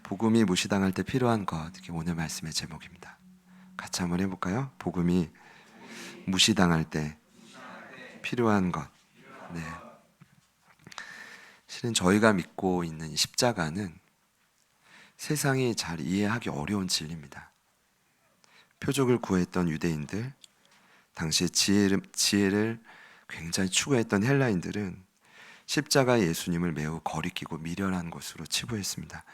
복음이 무시당할 때 필요한 것, 이게 오늘 말씀의 제목입니다. 같이 한번 해볼까요? 복음이 무시당할 때 필요한 것. 네. 실은 저희가 믿고 있는 십자가는 세상이 잘 이해하기 어려운 진리입니다. 표적을 구했던 유대인들, 당시에 지혜를 굉장히 추구했던 헬라인들은 십자가의 예수님을 매우 거리끼고 미련한 것으로 치부했습니다.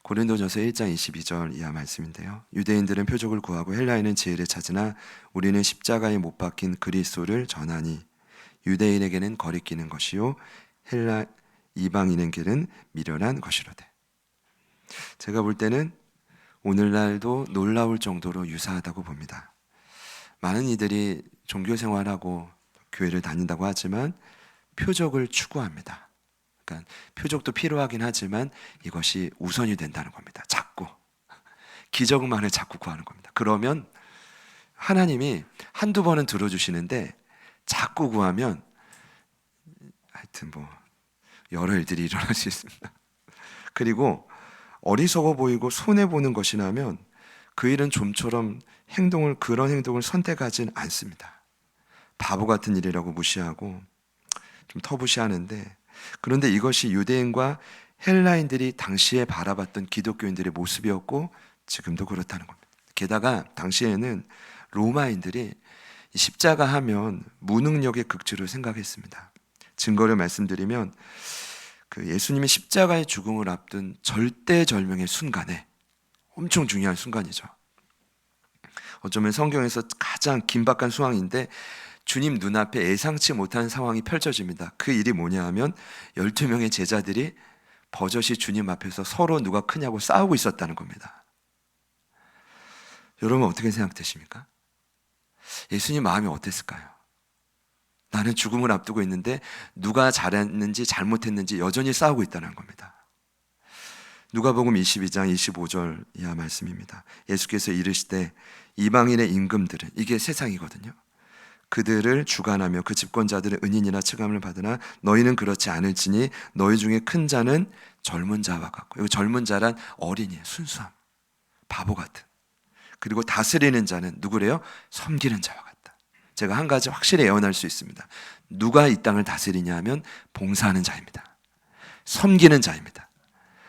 고린도전서 1장 22절 이하 말씀인데요. 유대인들은 표적을 구하고 헬라인은 지혜를 찾으나 우리는 십자가에 못 박힌 그리스도를 전하니 유대인에게는 거리끼는 것이요 헬라 이방인에게는 미련한 것이로되. 제가 볼 때는 오늘날도 놀라울 정도로 유사하다고 봅니다. 많은 이들이 종교 생활하고 교회를 다닌다고 하지만 표적을 추구합니다. 그러니까 표적도 필요하긴 하지만 이것이 우선이 된다는 겁니다. 자꾸 기적만을 자꾸 구하는 겁니다. 그러면 하나님이 한두 번은 들어주시는데 자꾸 구하면 하여튼 여러 일들이 일어날 수 있습니다. 그리고 어리석어 보이고 손해보는 것이라면 그 일은 좀처럼 그런 행동을 선택하진 않습니다. 바보 같은 일이라고 무시하고 좀 터부시하는데, 그런데 이것이 유대인과 헬라인들이 당시에 바라봤던 기독교인들의 모습이었고 지금도 그렇다는 겁니다. 게다가 당시에는 로마인들이 십자가 하면 무능력의 극치로 생각했습니다. 증거를 말씀드리면 예수님의 십자가의 죽음을 앞둔 절대절명의 순간에, 엄청 중요한 순간이죠. 어쩌면 성경에서 가장 긴박한 상황인데 주님 눈앞에 예상치 못한 상황이 펼쳐집니다. 그 일이 뭐냐 하면 12명의 제자들이 버젓이 주님 앞에서 서로 누가 크냐고 싸우고 있었다는 겁니다. 여러분 어떻게 생각되십니까? 예수님 마음이 어땠을까요? 나는 죽음을 앞두고 있는데 누가 잘했는지 잘못했는지 여전히 싸우고 있다는 겁니다. 누가복음 22장 25절 이하 말씀입니다. 예수께서 이르시되 이방인의 임금들은, 이게 세상이거든요, 그들을 주관하며 그 집권자들의 은인이나 층함을 받으나 너희는 그렇지 않을지니 너희 중에 큰 자는 젊은 자와 같고, 여기 젊은 자란 어린이에요. 순수함, 바보 같은. 그리고 다스리는 자는 누구래요? 섬기는 자와 같다. 제가 한 가지 확실히 예언할 수 있습니다. 누가 이 땅을 다스리냐 하면 봉사하는 자입니다. 섬기는 자입니다.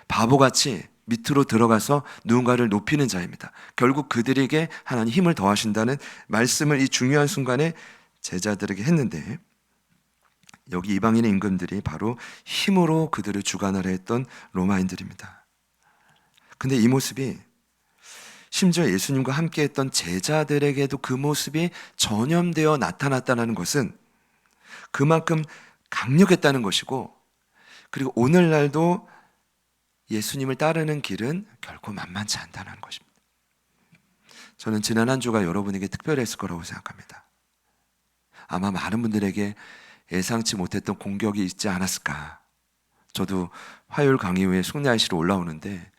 바보같이 밑으로 들어가서 누군가를 높이는 자입니다. 결국 그들에게 하나님 힘을 더하신다는 말씀을 이 중요한 순간에 제자들에게 했는데, 여기 이방인의 임금들이 바로 힘으로 그들을 주관하려 했던 로마인들입니다. 근데 이 모습이 심지어 예수님과 함께 했던 제자들에게도 그 모습이 전염되어 나타났다는 것은 그만큼 강력했다는 것이고, 그리고 오늘날도 예수님을 따르는 길은 결코 만만치 않다는 것입니다. 저는 지난 한 주가 여러분에게 특별했을 거라고 생각합니다. 아마 많은 분들에게 예상치 못했던 공격이 있지 않았을까. 저도 화요일 강의 후에 송내IC로 올라오는데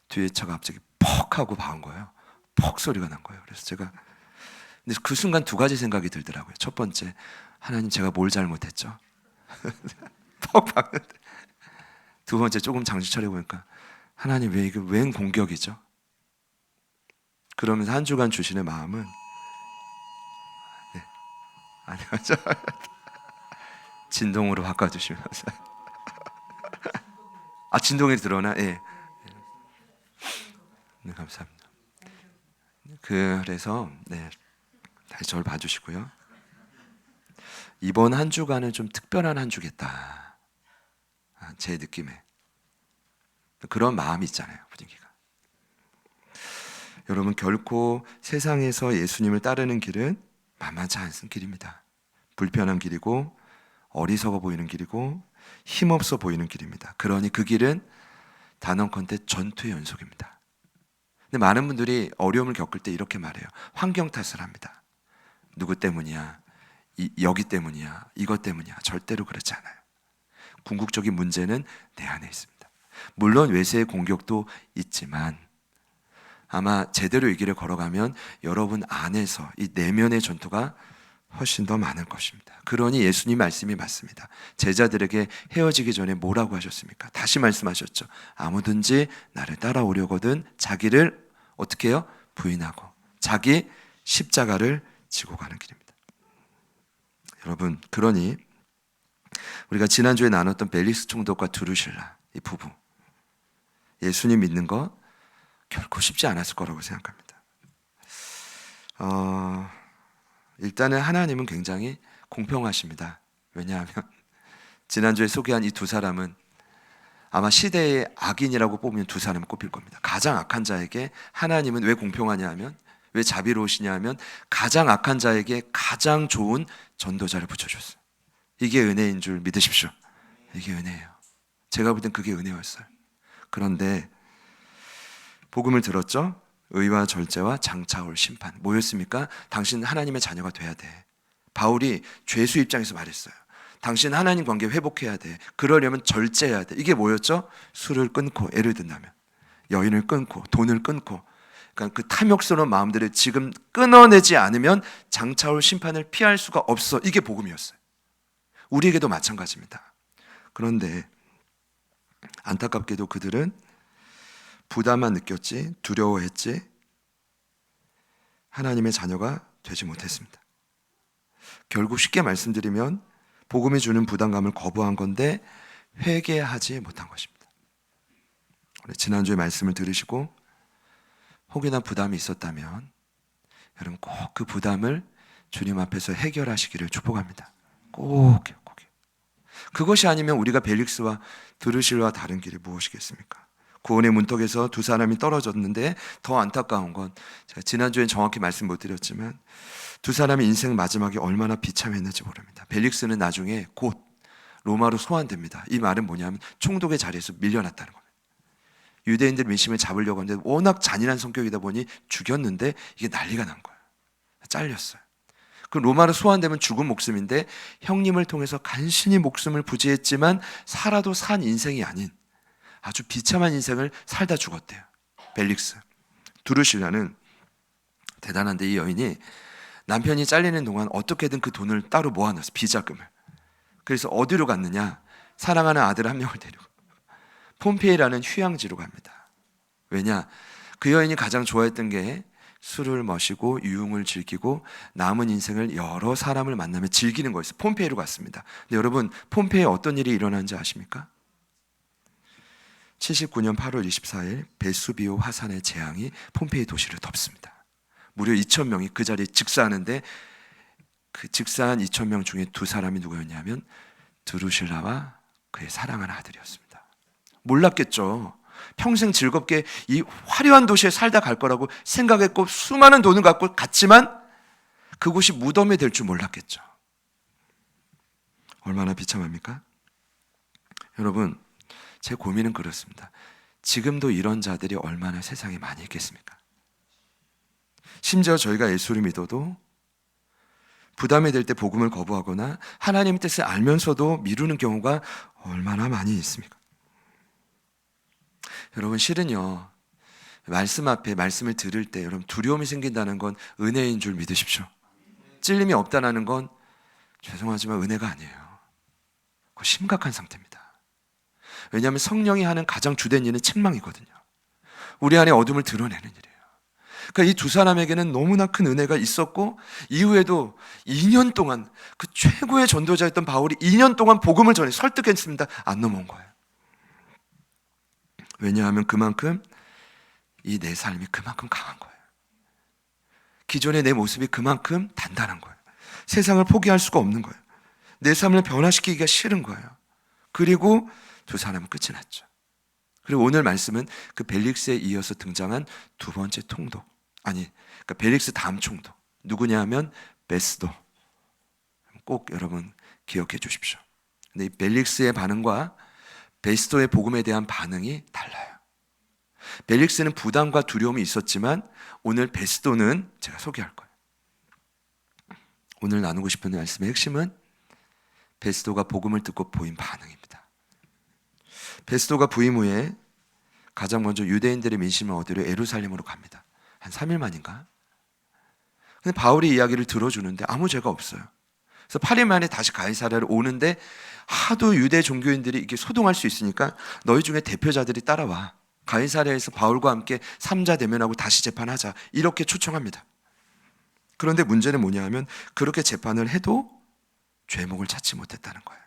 뒤에 차가 갑자기 퍽 하고 박은 거예요. 퍽 소리가 난 거예요. 그래서 근데 그 순간 두 가지 생각이 들더라고요. 첫 번째, 하나님 제가 뭘 잘못했죠? 퍽 박는데. 두 번째, 조금 정신 차려보니까 하나님 왜 이게 웬 공격이죠? 그러면서 한 주간 주시는 마음은, 네, 아니요, 진동으로 바꿔주시면서 진동이 들어오나? 예. 네, 감사합니다. 그래서 다시 저를 봐주시고요. 이번 한 주간은 좀 특별한 한 주겠다, 제 느낌에 그런 마음이 있잖아요. 분위기가. 여러분, 결코 세상에서 예수님을 따르는 길은 만만치 않은 길입니다. 불편한 길이고 어리석어 보이는 길이고 힘없어 보이는 길입니다. 그러니 그 길은 단언컨대 전투의 연속입니다. 근데 많은 분들이 어려움을 겪을 때 이렇게 말해요. 환경 탓을 합니다. 누구 때문이야? 여기 때문이야? 이것 때문이야? 절대로 그렇지 않아요. 궁극적인 문제는 내 안에 있습니다. 물론 외세의 공격도 있지만 아마 제대로 이 길을 걸어가면 여러분 안에서 이 내면의 전투가 훨씬 더 많을 것입니다. 그러니 예수님 말씀이 맞습니다. 제자들에게 헤어지기 전에 뭐라고 하셨습니까? 다시 말씀하셨죠. 아무든지 나를 따라오려거든 자기를 어떻게 해요? 부인하고 자기 십자가를 지고 가는 길입니다. 여러분, 그러니 우리가 지난주에 나눴던 벨릭스 총독과 두루실라 이 부부, 예수님 믿는 거 결코 쉽지 않았을 거라고 생각합니다. 일단은 하나님은 굉장히 공평하십니다. 왜냐하면 지난주에 소개한 이 두 사람은 아마 시대의 악인이라고 뽑으면 두 사람을 꼽힐 겁니다. 가장 악한 자에게 하나님은 왜 공평하냐 하면, 왜 자비로우시냐 하면 가장 악한 자에게 가장 좋은 전도자를 붙여줬어요. 이게 은혜인 줄 믿으십시오. 이게 은혜예요. 제가 볼 땐 그게 은혜였어요. 그런데 복음을 들었죠? 의와 절제와 장차올 심판. 뭐였습니까? 당신 하나님의 자녀가 돼야 돼. 바울이 죄수 입장에서 말했어요. 당신 하나님 관계 회복해야 돼. 그러려면 절제해야 돼. 이게 뭐였죠? 술을 끊고, 예를 든다면 여인을 끊고, 돈을 끊고, 그러니까 그 탐욕스러운 마음들을 지금 끊어내지 않으면 장차올 심판을 피할 수가 없어. 이게 복음이었어요. 우리에게도 마찬가지입니다. 그런데 안타깝게도 그들은 부담만 느꼈지, 두려워했지, 하나님의 자녀가 되지 못했습니다. 결국 쉽게 말씀드리면 복음이 주는 부담감을 거부한 건데 회개하지 못한 것입니다. 지난주에 말씀을 들으시고 혹여나 부담이 있었다면 여러분 꼭 그 부담을 주님 앞에서 해결하시기를 축복합니다. 꼭요. 그것이 아니면 우리가 벨릭스와 드루실과 다른 길이 무엇이겠습니까? 구원의 문턱에서 두 사람이 떨어졌는데 더 안타까운 건 제가 지난주엔 정확히 말씀 못 드렸지만 두 사람의 인생 마지막에 얼마나 비참했는지 모릅니다. 벨릭스는 나중에 곧 로마로 소환됩니다. 이 말은 뭐냐면 총독의 자리에서 밀려났다는 겁니다. 유대인들 민심을 잡으려고 하는데 워낙 잔인한 성격이다 보니 죽였는데 이게 난리가 난 거예요. 잘렸어요. 그 로마로 소환되면 죽은 목숨인데 형님을 통해서 간신히 목숨을 부지했지만 살아도 산 인생이 아닌 아주 비참한 인생을 살다 죽었대요. 벨릭스. 두루실라는 대단한데 이 여인이 남편이 잘리는 동안 어떻게든 그 돈을 따로 모아놨어. 비자금을. 그래서 어디로 갔느냐? 사랑하는 아들 한 명을 데리고 폼페이라는 휴양지로 갑니다. 왜냐? 그 여인이 가장 좋아했던 게 술을 마시고 유흥을 즐기고 남은 인생을 여러 사람을 만나며 즐기는 거였어요. 폼페이로 갔습니다. 근데 여러분 폼페이에 어떤 일이 일어난지 아십니까? 79년 8월 24일 베수비오 화산의 재앙이 폼페이 도시를 덮습니다. 무려 2,000명이 그 자리에 즉사하는데 그 즉사한 2,000명 중에 두 사람이 누구였냐면 드루실라와 그의 사랑하는 아들이었습니다. 몰랐겠죠. 평생 즐겁게 이 화려한 도시에 살다 갈 거라고 생각했고 수많은 돈을 갖고 갔지만 그곳이 무덤이 될 줄 몰랐겠죠. 얼마나 비참합니까? 여러분, 제 고민은 그렇습니다. 지금도 이런 자들이 얼마나 세상에 많이 있겠습니까? 심지어 저희가 예수를 믿어도 부담이 될 때 복음을 거부하거나 하나님의 뜻을 알면서도 미루는 경우가 얼마나 많이 있습니까? 여러분 실은요, 말씀 앞에 말씀을 들을 때 여러분 두려움이 생긴다는 건 은혜인 줄 믿으십시오. 찔림이 없다는 건 죄송하지만 은혜가 아니에요. 그거 심각한 상태입니다. 왜냐하면 성령이 하는 가장 주된 일은 책망이거든요. 우리 안에 어둠을 드러내는 일이에요. 그러니까 이 두 사람에게는 너무나 큰 은혜가 있었고 이후에도 2년 동안 그 최고의 전도자였던 바울이 2년 동안 복음을 전해 설득했습니다. 안 넘어온 거예요. 왜냐하면 그만큼 이 내 삶이 그만큼 강한 거예요. 기존의 내 모습이 그만큼 단단한 거예요. 세상을 포기할 수가 없는 거예요. 내 삶을 변화시키기가 싫은 거예요. 그리고 두 사람은 끝이 났죠. 그리고 오늘 말씀은 그 벨릭스에 이어서 등장한 두 번째 총독, 그러니까 벨릭스 다음 총독 누구냐 하면 베스도. 꼭 여러분 기억해 주십시오. 근데 이 벨릭스의 반응과 베스도의 복음에 대한 반응이 달라요. 벨릭스는 부담과 두려움이 있었지만 오늘 베스도는 제가 소개할 거예요. 오늘 나누고 싶은 말씀의 핵심은 베스도가 복음을 듣고 보인 반응입니다. 베스도가 부임 후에 가장 먼저 유대인들의 민심을 얻으려 예루살렘으로 갑니다. 한 3일 만인가? 근데 바울이 이야기를 들어주는데 아무 죄가 없어요. 그래서 8일 만에 다시 가이사랴로 오는데 하도 유대 종교인들이 이렇게 소동할 수 있으니까 너희 중에 대표자들이 따라와. 가이사랴에서 바울과 함께 삼자 대면하고 다시 재판하자. 이렇게 초청합니다. 그런데 문제는 뭐냐 하면 그렇게 재판을 해도 죄목을 찾지 못했다는 거예요.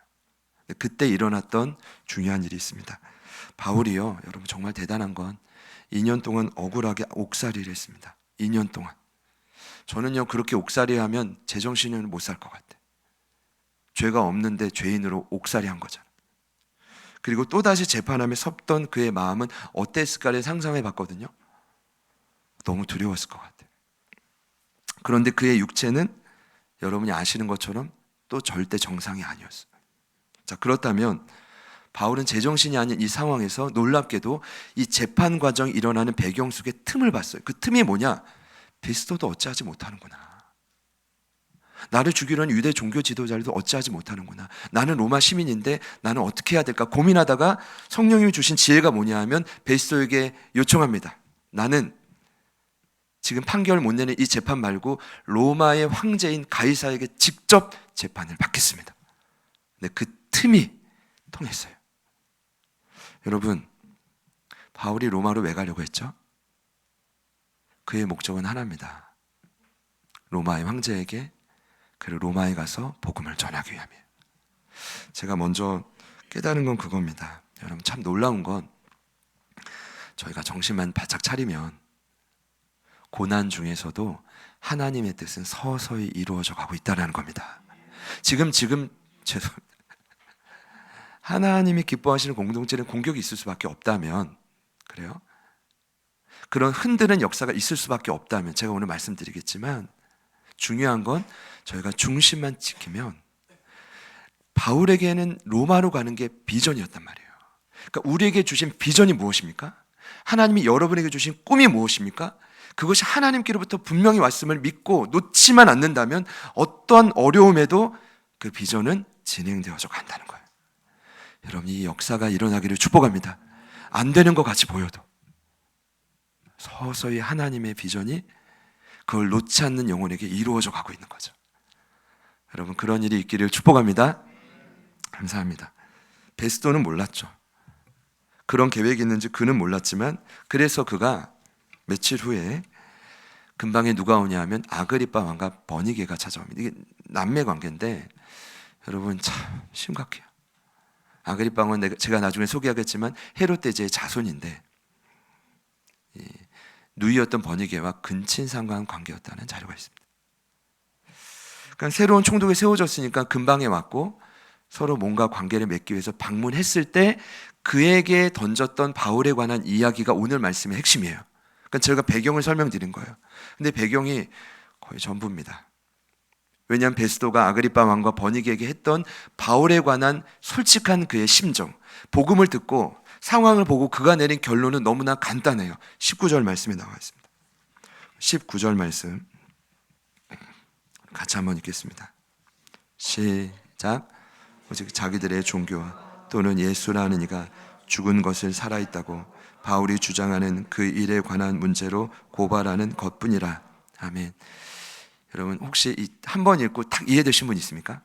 그때 일어났던 중요한 일이 있습니다. 바울이요, 여러분 정말 대단한 건 2년 동안 억울하게 옥살이를 했습니다. 2년 동안. 저는요 그렇게 옥살이하면 제정신은 못 살 것 같아요. 죄가 없는데 죄인으로 옥살이한 거잖아요. 그리고 또다시 재판함에 섰던 그의 마음은 어땠을까를 상상해 봤거든요. 너무 두려웠을 것 같아요. 그런데 그의 육체는 여러분이 아시는 것처럼 또 절대 정상이 아니었어요. 자, 그렇다면 바울은 제정신이 아닌 이 상황에서 놀랍게도 이 재판 과정이 일어나는 배경 속에 틈을 봤어요. 그 틈이 뭐냐? 베스도도 어찌하지 못하는구나. 나를 죽이려 하는 유대 종교 지도자들도 어찌하지 못하는구나. 나는 로마 시민인데 나는 어떻게 해야 될까 고민하다가 성령님이 주신 지혜가 뭐냐 하면 베스도에게 요청합니다. 나는 지금 판결을 못 내는 이 재판 말고 로마의 황제인 가이사에게 직접 재판을 받겠습니다. 근데 그 틈이 통했어요. 여러분, 바울이 로마로 왜 가려고 했죠? 그의 목적은 하나입니다. 로마의 황제에게, 그리고 로마에 가서 복음을 전하기 위함이에요. 제가 먼저 깨달은 건 그겁니다. 여러분, 참 놀라운 건 저희가 정신만 바짝 차리면 고난 중에서도 하나님의 뜻은 서서히 이루어져 가고 있다는 겁니다. 지금 죄송합니다. 하나님이 기뻐하시는 공동체는 공격이 있을 수밖에 없다면, 그래요? 그런 흔드는 역사가 있을 수밖에 없다면 제가 오늘 말씀드리겠지만 중요한 건 저희가 중심만 지키면 바울에게는 로마로 가는 게 비전이었단 말이에요. 그러니까 우리에게 주신 비전이 무엇입니까? 하나님이 여러분에게 주신 꿈이 무엇입니까? 그것이 하나님께로부터 분명히 왔음을 믿고 놓지만 않는다면 어떠한 어려움에도 그 비전은 진행되어져 간다는 거예요. 여러분, 이 역사가 일어나기를 축복합니다. 안 되는 것 같이 보여도 서서히 하나님의 비전이 그걸 놓지 않는 영혼에게 이루어져 가고 있는 거죠. 여러분, 그런 일이 있기를 축복합니다. 감사합니다. 베스도는 몰랐죠. 그런 계획이 있는지 그는 몰랐지만 그래서 그가 며칠 후에 근방에 누가 오냐 하면 아그리빠 왕과 버니게가 찾아옵니다. 이게 남매 관계인데 여러분 참 심각해요. 아그리빠 왕은 제가 나중에 소개하겠지만 헤롯 대제의 자손인데 누이였던 버니게와 근친상간 관계였다는 자료가 있습니다. 그러니까 새로운 총독이 세워졌으니까 근방에 왔고 서로 뭔가 관계를 맺기 위해서 방문했을 때 그에게 던졌던 바울에 관한 이야기가 오늘 말씀의 핵심이에요. 그러니까 제가 배경을 설명드린 거예요. 근데 배경이 거의 전부입니다. 왜냐하면 베스도가 아그리빠 왕과 버니게에게 했던 바울에 관한 솔직한 그의 심정, 복음을 듣고 상황을 보고 그가 내린 결론은 너무나 간단해요. 19절 말씀에 나와 있습니다. 19절 말씀 같이 한번 읽겠습니다. 시작. 오직 자기들의 종교와 또는 예수라는 이가 죽은 것을 살아있다고 바울이 주장하는 그 일에 관한 문제로 고발하는 것뿐이라. 아멘. 여러분 혹시 한 번 읽고 딱 이해되신 분 있습니까?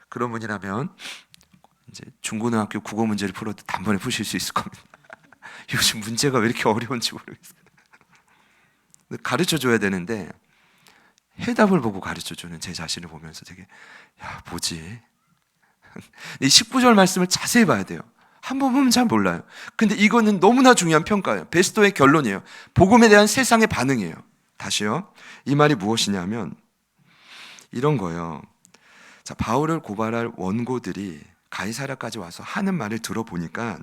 그런 분이라면 이제 중고등학교 국어 문제를 풀어도 단번에 푸실 수 있을 겁니다. 요즘 문제가 왜 이렇게 어려운지 모르겠어요. 가르쳐 줘야 되는데 해답을 보고 가르쳐 주는 제 자신을 보면서 되게 뭐지? 이 19절 말씀을 자세히 봐야 돼요. 한 번 보면 잘 몰라요. 근데 이거는 너무나 중요한 평가예요. 베스도의 결론이에요. 복음에 대한 세상의 반응이에요. 다시요. 이 말이 무엇이냐면 이런 거예요. 자, 바울을 고발할 원고들이 가이사랴까지 와서 하는 말을 들어보니까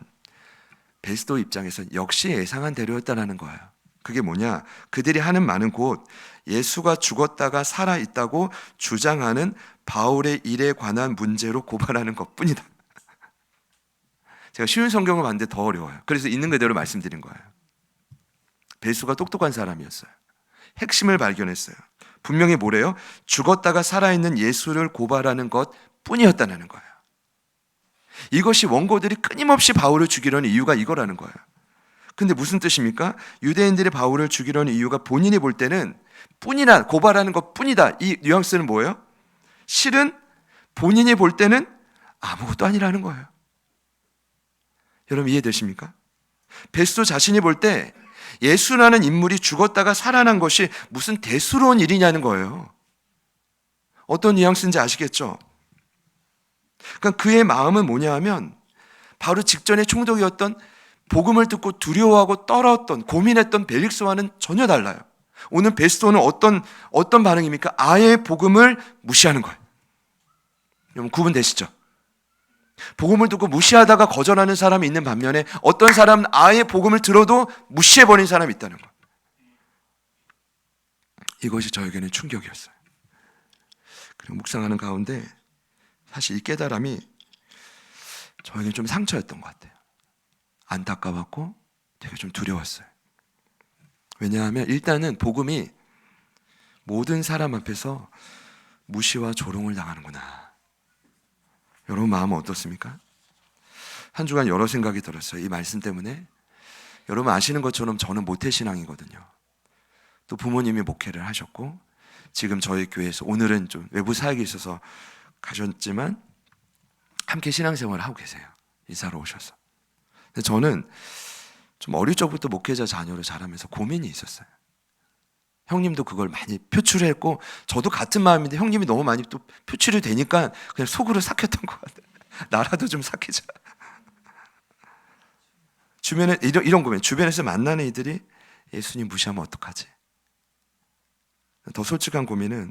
베스도 입장에서 역시 예상한 대로였다는 거예요. 그게 뭐냐? 그들이 하는 말은 곧 예수가 죽었다가 살아있다고 주장하는 바울의 일에 관한 문제로 고발하는 것뿐이다. 제가 쉬운 성경을 봤는데 더 어려워요. 그래서 있는 그대로 말씀드린 거예요. 베스도가 똑똑한 사람이었어요. 핵심을 발견했어요. 분명히 뭐래요? 죽었다가 살아있는 예수를 고발하는 것뿐이었다는 거예요. 이것이 원고들이 끊임없이 바울을 죽이려는 이유가 이거라는 거예요. 근데 무슨 뜻입니까? 유대인들이 바울을 죽이려는 이유가 본인이 볼 때는 뿐이나 고발하는 것 뿐이다. 이 뉘앙스는 뭐예요? 실은 본인이 볼 때는 아무것도 아니라는 거예요. 여러분 이해되십니까? 베스도 자신이 볼 때 예수라는 인물이 죽었다가 살아난 것이 무슨 대수로운 일이냐는 거예요. 어떤 뉘앙스인지 아시겠죠? 그러니까 그의 마음은 뭐냐 하면 바로 직전에 총독이었던 복음을 듣고 두려워하고 떨었던 고민했던 벨릭스와는 전혀 달라요. 오늘 베스도는 어떤 반응입니까? 아예 복음을 무시하는 거예요. 여러분 구분되시죠? 복음을 듣고 무시하다가 거절하는 사람이 있는 반면에 어떤 사람은 아예 복음을 들어도 무시해버린 사람이 있다는 거예요. 이것이 저에게는 충격이었어요. 그리고 묵상하는 가운데 사실 이 깨달음이 저에게 좀 상처였던 것 같아요. 안타까웠고 되게 좀 두려웠어요. 왜냐하면 일단은 복음이 모든 사람 앞에서 무시와 조롱을 당하는구나. 여러분 마음은 어떻습니까? 한 주간 여러 생각이 들었어요. 이 말씀 때문에. 여러분 아시는 것처럼 저는 모태신앙이거든요. 또 부모님이 목회를 하셨고 지금 저희 교회에서 오늘은 좀 외부 사역이 있어서 가셨지만 함께 신앙생활을 하고 계세요. 이사로 오셔서. 근데 저는 좀 어릴 적부터 목회자 자녀로 자라면서 고민이 있었어요. 형님도 그걸 많이 표출했고 저도 같은 마음인데 형님이 너무 많이 또 표출이 되니까 그냥 속으로 삭혔던 것 같아요. 나라도 좀 삭히자. 주변에 이런 고민, 주변에서 만나는 이들이 예수님 무시하면 어떡하지? 더 솔직한 고민은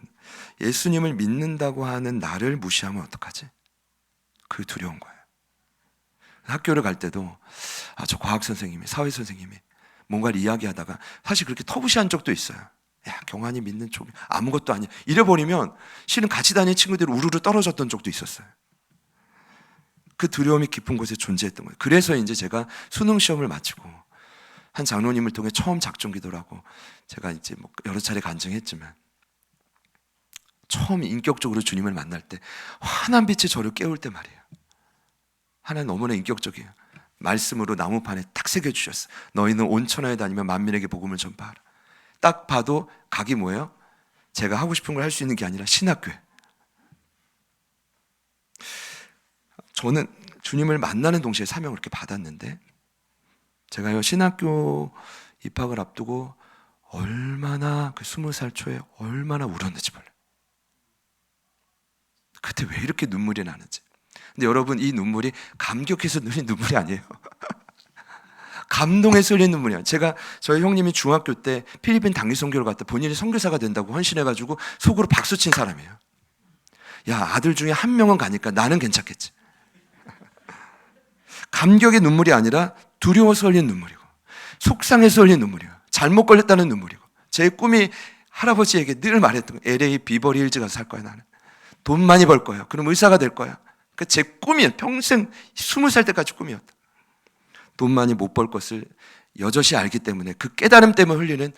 예수님을 믿는다고 하는 나를 무시하면 어떡하지? 그 두려운 거예요. 학교를 갈 때도 저 과학 선생님이, 사회 선생님이 뭔가를 이야기하다가 사실 그렇게 터부시한 적도 있어요. 야, 경환이 믿는 쪽 아무것도 아니야. 이래버리면 실은 같이 다니는 친구들이 우르르 떨어졌던 적도 있었어요. 그 두려움이 깊은 곳에 존재했던 거예요. 그래서 이제 제가 수능 시험을 마치고 한 장로님을 통해 처음 작정기도를 하고 제가 이제 뭐 여러 차례 간증했지만 처음 인격적으로 주님을 만날 때 환한 빛이 저를 깨울 때 말이에요. 하나님 너무나 인격적이에요. 말씀으로 나무판에 탁 새겨주셨어. 너희는 온 천하에 다니며 만민에게 복음을 전파하라. 딱 봐도 각이 뭐예요? 제가 하고 싶은 걸 할 수 있는 게 아니라 신학교에. 저는 주님을 만나는 동시에 사명을 이렇게 받았는데 제가요 신학교 입학을 앞두고 얼마나 그 20살 초에 얼마나 울었는지 몰라요. 그때 왜 이렇게 눈물이 나는지. 근데 여러분 이 눈물이 감격해서 흘린 눈물이 아니에요. 감동해서 흘린 눈물이야. 저희 형님이 중학교 때 필리핀 단기 선교를 갔다 본인이 선교사가 된다고 헌신해가지고 속으로 박수친 사람이에요. 야, 아들 중에 한 명은 가니까 나는 괜찮겠지. 감격의 눈물이 아니라 두려워서 흘린 눈물이고 속상해서 흘린 눈물이고 잘못 걸렸다는 눈물이고 제 꿈이 할아버지에게 늘 말했던 거예요. LA 비버리 힐즈 가서 살 거야 나는. 돈 많이 벌 거야. 그럼 의사가 될 거야. 그 제 꿈이에요. 평생 20살 때까지 꿈이었다. 돈 많이 못 벌 것을 여럿이 알기 때문에 그 깨달음 때문에 흘리는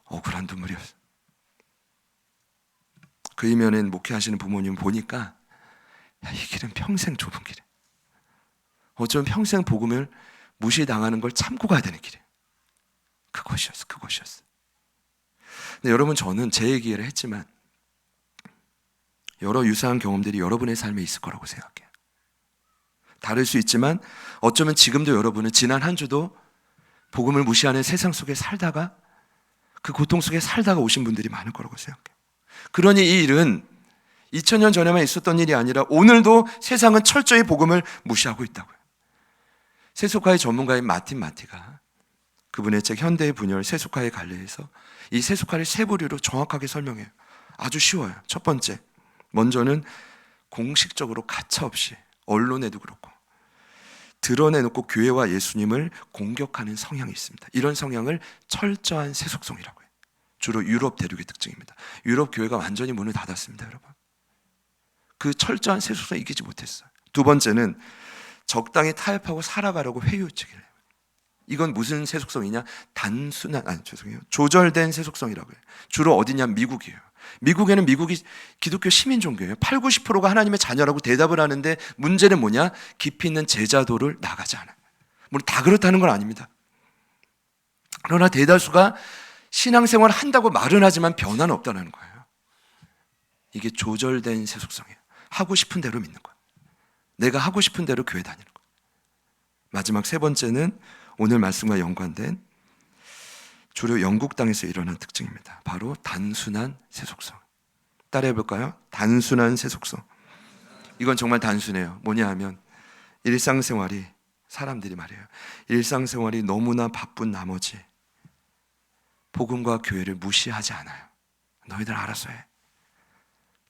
억울한 눈물이었어요. 그 이면엔 목회하시는 부모님 보니까 야, 이 길은 평생 좁은 길이야. 어쩌면 평생 복음을 무시당하는 걸 참고 가야 되는 길이에요. 그것이었어. 근데 여러분 저는 제 얘기를 했지만 여러 유사한 경험들이 여러분의 삶에 있을 거라고 생각해요. 다를 수 있지만 어쩌면 지금도 여러분은 지난 한 주도 복음을 무시하는 세상 속에 살다가 그 고통 속에 살다가 오신 분들이 많을 거라고 생각해요. 그러니 이 일은 2000년 전에만 있었던 일이 아니라 오늘도 세상은 철저히 복음을 무시하고 있다고요. 세속화의 전문가인 마틴 마티가 그분의 책 현대의 분열 세속화의 갈래에서 이 세속화를 세 부류로 정확하게 설명해요. 아주 쉬워요. 첫 번째, 먼저는 공식적으로 가차없이 언론에도 그렇고 드러내놓고 교회와 예수님을 공격하는 성향이 있습니다. 이런 성향을 철저한 세속성이라고 해요. 주로 유럽 대륙의 특징입니다. 유럽 교회가 완전히 문을 닫았습니다, 여러분. 그 철저한 세속성을 이기지 못했어요. 두 번째는 적당히 타협하고 살아가려고 회유치기를 해요. 이건 무슨 세속성이냐? 조절된 세속성이라고 해요. 주로 어디냐? 미국이에요. 미국에는 미국이 기독교 시민 종교예요. 8, 90%가 하나님의 자녀라고 대답을 하는데 문제는 뭐냐? 깊이 있는 제자도를 나가지 않아요. 물론 다 그렇다는 건 아닙니다. 그러나 대다수가 신앙생활 한다고 말은 하지만 변화는 없다는 거예요. 이게 조절된 세속성이에요. 하고 싶은 대로 믿는 거예요. 내가 하고 싶은 대로 교회 다니는 거예요. 마지막 세 번째는 오늘 말씀과 연관된 주로 영국 땅에서 일어난 특징입니다. 바로 단순한 세속성. 따라해 볼까요? 단순한 세속성. 이건 정말 단순해요. 뭐냐 하면 일상생활이, 사람들이 말이에요, 일상생활이 너무나 바쁜 나머지 복음과 교회를 무시하지 않아요. 너희들 알아서 해.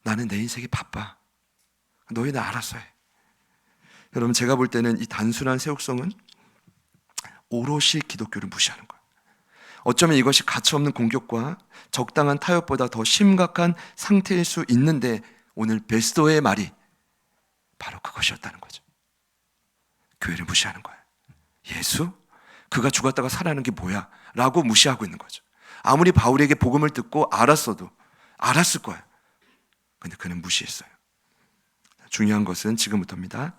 나는 내 인생이 바빠. 너희들 알아서 해. 여러분, 제가 볼 때는 이 단순한 세속성은 오롯이 기독교를 무시하는 거예요. 어쩌면 이것이 가치없는 공격과 적당한 타협보다 더 심각한 상태일 수 있는데, 오늘 베스도의 말이 바로 그것이었다는 거죠. 교회를 무시하는 거예요. 예수? 그가 죽었다가 살아나는 게 뭐야? 라고 무시하고 있는 거죠. 아무리 바울에게 복음을 듣고 알았어도 알았을 거예요. 근데 그는 무시했어요. 중요한 것은 지금부터입니다.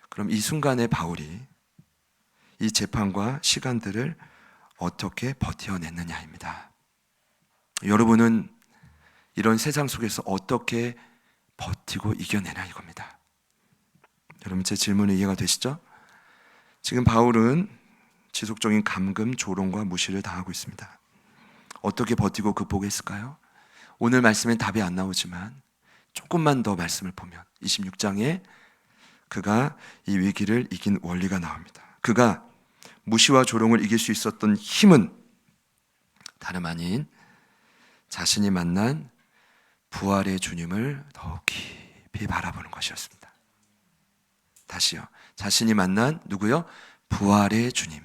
그럼 이 순간에 바울이 이 재판과 시간들을 어떻게 버텨냈느냐입니다. 여러분은 이런 세상 속에서 어떻게 버티고 이겨내나 이겁니다. 여러분, 제 질문이 이해가 되시죠? 지금 바울은 지속적인 감금, 조롱과 무시를 당하고 있습니다. 어떻게 버티고 극복했을까요? 오늘 말씀엔 답이 안 나오지만 조금만 더 말씀을 보면 26장에 그가 이 위기를 이긴 원리가 나옵니다. 그가 무시와 조롱을 이길 수 있었던 힘은 다름 아닌 자신이 만난 부활의 주님을 더 깊이 바라보는 것이었습니다. 다시요. 자신이 만난 누구요? 부활의 주님.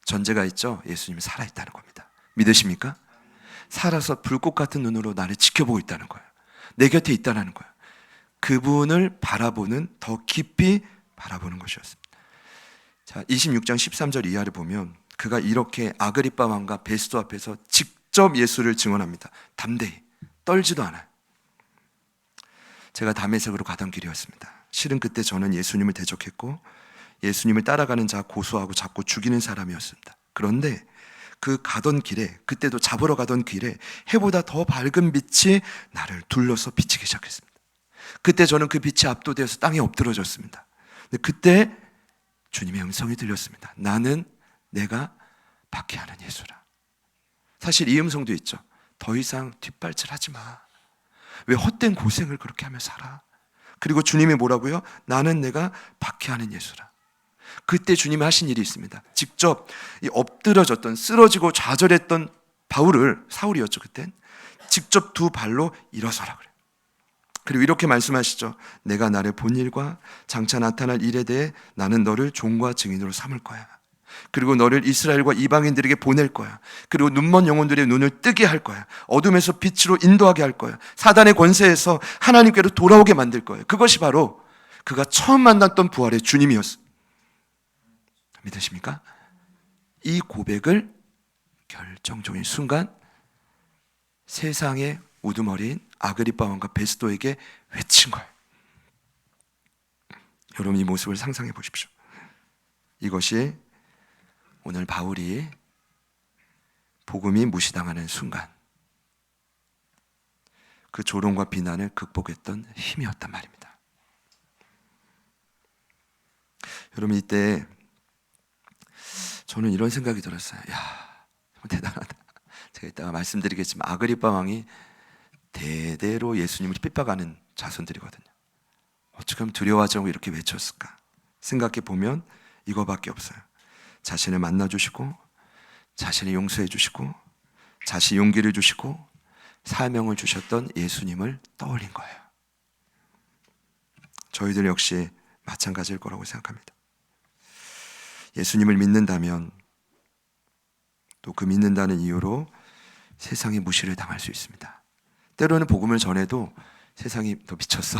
전제가 있죠? 예수님이 살아있다는 겁니다. 믿으십니까? 살아서 불꽃 같은 눈으로 나를 지켜보고 있다는 거예요. 내 곁에 있다는 거예요. 그분을 바라보는, 더 깊이 바라보는 것이었습니다. 자, 26장 13절 이하를 보면 그가 이렇게 아그리빠 왕과 베스도 앞에서 직접 예수를 증언합니다. 담대히, 떨지도 않아요. 제가 다메섹으로 가던 길이었습니다. 실은 그때 저는 예수님을 대적했고 예수님을 따라가는 자 고소하고 잡고 죽이는 사람이었습니다. 그런데 그 가던 길에, 그때도 잡으러 가던 길에 해보다 더 밝은 빛이 나를 둘러서 비치기 시작했습니다. 그때 저는 그 빛에 압도되어서 땅에 엎드러졌습니다. 근데 그때 주님의 음성이 들렸습니다. 나는 내가 박해하는 예수라. 사실 이 음성도 있죠. 더 이상 뒷발질하지 마. 왜 헛된 고생을 그렇게 하며 살아? 그리고 주님이 뭐라고요? 나는 내가 박해하는 예수라. 그때 주님이 하신 일이 있습니다. 직접 이 엎드러졌던, 쓰러지고 좌절했던 바울을, 사울이었죠 그땐, 직접 두 발로 일어서라 그래요. 그리고 이렇게 말씀하시죠. 내가 나를 본 일과 장차 나타날 일에 대해 나는 너를 종과 증인으로 삼을 거야. 그리고 너를 이스라엘과 이방인들에게 보낼 거야. 그리고 눈먼 영혼들의 눈을 뜨게 할 거야. 어둠에서 빛으로 인도하게 할 거야. 사단의 권세에서 하나님께로 돌아오게 만들 거야. 그것이 바로 그가 처음 만났던 부활의 주님이었어. 믿으십니까? 이 고백을 결정적인 순간 세상의 우두머리인 아그리빠 왕과 베스도에게 외친 거예요. 여러분, 이 모습을 상상해 보십시오. 이것이 오늘 바울이 복음이 무시당하는 순간 그 조롱과 비난을 극복했던 힘이었단 말입니다. 여러분, 이때 저는 이런 생각이 들었어요. 야, 대단하다. 제가 이따가 말씀드리겠지만 아그리빠 왕이 대대로 예수님을 핍박하는 자손들이거든요. 어떻게 하면 두려워하지 않고 이렇게 외쳤을까? 생각해 보면 이거밖에 없어요. 자신을 만나주시고, 자신을 용서해 주시고, 자신 용기를 주시고, 사명을 주셨던 예수님을 떠올린 거예요. 저희들 역시 마찬가지일 거라고 생각합니다. 예수님을 믿는다면 또 그 믿는다는 이유로 세상의 무시를 당할 수 있습니다. 때로는 복음을 전해도 세상이 너 미쳤어?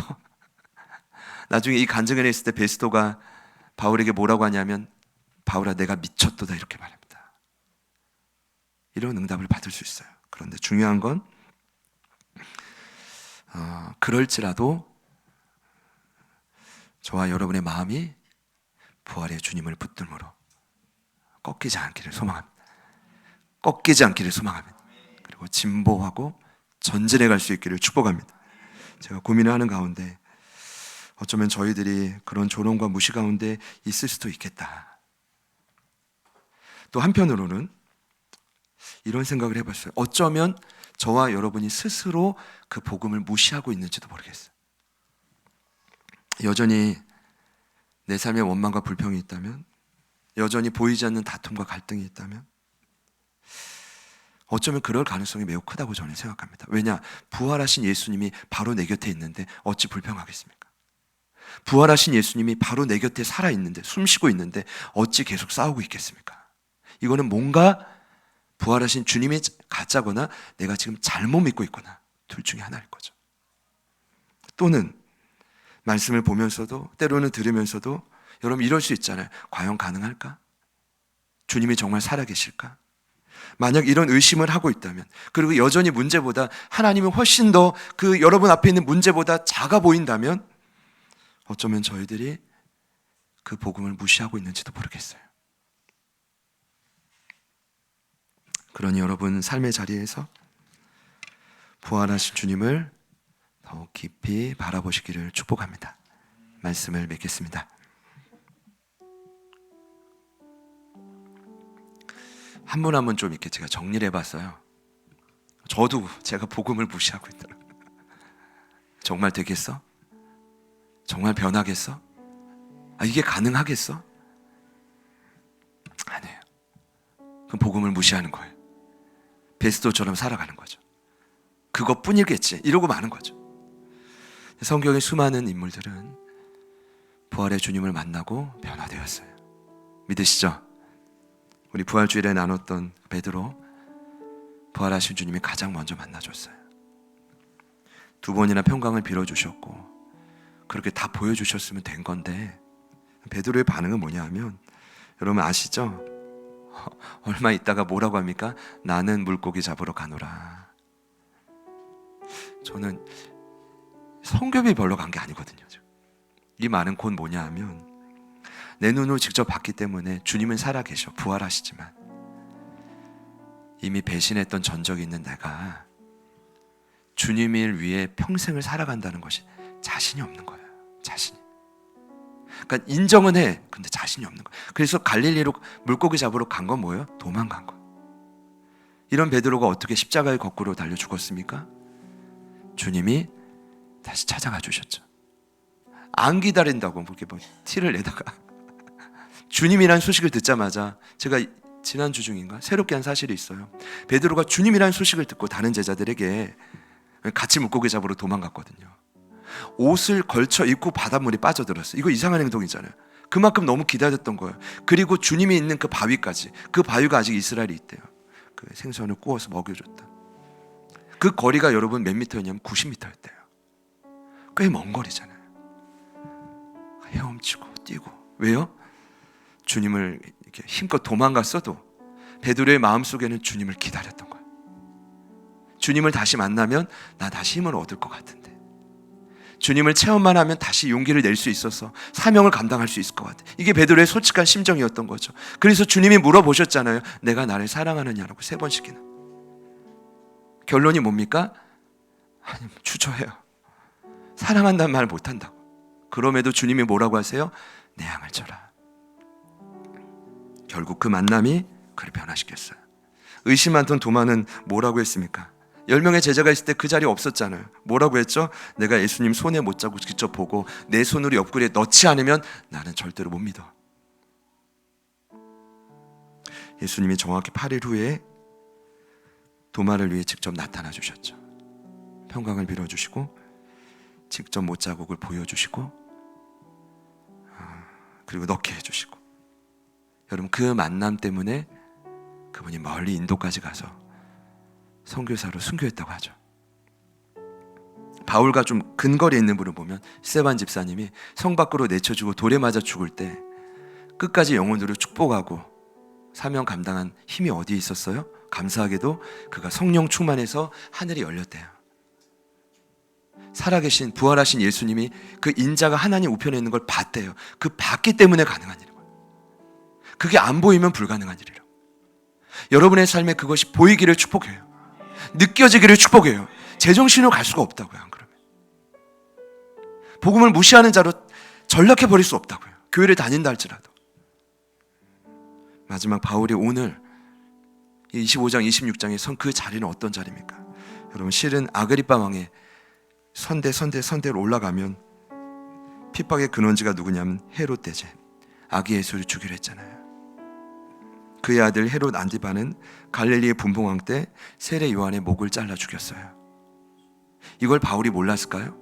나중에 이 간증을 했을 때 베스도가 바울에게 뭐라고 하냐면 바울아 내가 미쳤도다 이렇게 말합니다. 이런 응답을 받을 수 있어요. 그런데 중요한 건 그럴지라도 저와 여러분의 마음이 부활의 주님을 붙들므로 꺾이지 않기를 소망합니다. 꺾이지 않기를 소망합니다. 그리고 진보하고 전진해 갈 수 있기를 축복합니다. 제가 고민을 하는 가운데 어쩌면 저희들이 그런 조롱과 무시 가운데 있을 수도 있겠다. 또 한편으로는 이런 생각을 해봤어요. 어쩌면 저와 여러분이 스스로 그 복음을 무시하고 있는지도 모르겠어요. 여전히 내 삶에 원망과 불평이 있다면, 여전히 보이지 않는 다툼과 갈등이 있다면 어쩌면 그럴 가능성이 매우 크다고 저는 생각합니다. 왜냐? 부활하신 예수님이 바로 내 곁에 있는데 어찌 불평하겠습니까? 부활하신 예수님이 바로 내 곁에 살아있는데, 숨쉬고 있는데 어찌 계속 싸우고 있겠습니까? 이거는 뭔가 부활하신 주님이 가짜거나 내가 지금 잘못 믿고 있거나 둘 중에 하나일 거죠. 또는 말씀을 보면서도, 때로는 들으면서도 여러분 이럴 수 있잖아요. 과연 가능할까? 주님이 정말 살아계실까? 만약 이런 의심을 하고 있다면, 그리고 여전히 문제보다 하나님은 훨씬 더 그 여러분 앞에 있는 문제보다 작아 보인다면 어쩌면 저희들이 그 복음을 무시하고 있는지도 모르겠어요. 그러니 여러분 삶의 자리에서 부활하신 주님을 더욱 깊이 바라보시기를 축복합니다. 말씀을 맺겠습니다. 한 분 한 분 좀 이렇게 제가 정리를 해봤어요. 저도 제가 복음을 무시하고 있더라. 정말 되겠어? 정말 변하겠어? 이게 가능하겠어? 아니에요. 그럼 복음을 무시하는 거예요. 베스도처럼 살아가는 거죠. 그것뿐이겠지 이러고 마는 거죠. 성경의 수많은 인물들은 부활의 주님을 만나고 변화되었어요. 믿으시죠? 우리 부활주일에 나눴던 베드로, 부활하신 주님이 가장 먼저 만나줬어요. 2번이나 평강을 빌어주셨고 그렇게 다 보여주셨으면 된 건데, 베드로의 반응은 뭐냐 하면, 여러분 아시죠? 얼마 있다가 뭐라고 합니까? 나는 물고기 잡으러 가노라. 저는 성경이 별로 간 게 아니거든요. 이 말은 곧 뭐냐 하면, 내 눈으로 직접 봤기 때문에 주님은 살아계셔, 부활하시지만 이미 배신했던 전적이 있는 내가 주님을 위해 평생을 살아간다는 것이 자신이 없는 거예요. 자신이. 그러니까 인정은 해. 근데 자신이 없는 거예요. 그래서 갈릴리로 물고기 잡으러 간 건 뭐예요? 도망간 거예요. 이런 베드로가 어떻게 십자가의 거꾸로 달려 죽었습니까? 주님이 다시 찾아가 주셨죠. 안 기다린다고 그렇게 뭐 티를 내다가 주님이라는 소식을 듣자마자, 제가 지난주 중인가 새롭게 한 사실이 있어요. 베드로가 주님이라는 소식을 듣고 다른 제자들에게 같이 물고기 잡으러 도망갔거든요. 옷을 걸쳐 입고 바닷물에 빠져들었어요. 이거 이상한 행동이잖아요. 그만큼 너무 기다렸던 거예요. 그리고 주님이 있는 그 바위까지, 그 바위가 아직 이스라엘에 있대요. 그 생선을 구워서 먹여줬다. 그 거리가 여러분 몇 미터였냐면 90미터였대요. 꽤 먼 거리잖아요. 헤엄치고 뛰고. 왜요? 주님을 이렇게 힘껏 도망갔어도 베드로의 마음속에는 주님을 기다렸던 거예요. 주님을 다시 만나면 나 다시 힘을 얻을 것 같은데, 주님을 체험만 하면 다시 용기를 낼 수 있어서 사명을 감당할 수 있을 것 같아. 이게 베드로의 솔직한 심정이었던 거죠. 그래서 주님이 물어보셨잖아요. 내가 나를 사랑하느냐라고 3번씩이나. 결론이 뭡니까? 아니, 주저해요. 사랑한다는 말 못한다고. 그럼에도 주님이 뭐라고 하세요? 내 양을 쳐라. 결국 그 만남이 그를 변화시켰어요. 의심 많던 도마는 뭐라고 했습니까? 10명의 제자가 있을 때 그 자리에 없었잖아요. 뭐라고 했죠? 내가 예수님 손에 못 잡고 직접 보고 내 손으로 옆구리에 넣지 않으면 나는 절대로 못 믿어. 예수님이 정확히 8일 후에 도마를 위해 직접 나타나 주셨죠. 평강을 빌어주시고 직접 못자국을 보여주시고 그리고 넣게 해주시고, 여러분 그 만남 때문에 그분이 멀리 인도까지 가서 선교사로 순교했다고 하죠. 바울과 좀 근거리에 있는 분을 보면 스데반 집사님이 성 밖으로 내쳐주고 돌에 맞아 죽을 때 끝까지 영혼으로 축복하고 사명 감당한 힘이 어디에 있었어요? 감사하게도 그가 성령 충만해서 하늘이 열렸대요. 살아계신 부활하신 예수님이 그 인자가 하나님 우편에 있는 걸 봤대요. 그 봤기 때문에 가능한 일이에요. 그게 안 보이면 불가능한 일이라고. 여러분의 삶에 그것이 보이기를 축복해요. 느껴지기를 축복해요. 제정신으로 갈 수가 없다고요. 안 그러면 복음을 무시하는 자로 전락해 버릴 수 없다고요. 교회를 다닌다 할지라도. 마지막 바울이 오늘 25장 26장에 선 그 자리는 어떤 자리입니까? 여러분, 실은 아그리빠 왕의 선대로 올라가면 핍박의 근원지가 누구냐면 헤롯 대제, 아기 예수를 죽이려 했잖아요. 그의 아들 헤롯 안디바는 갈릴리의 분봉왕 때 세례 요한의 목을 잘라 죽였어요. 이걸 바울이 몰랐을까요?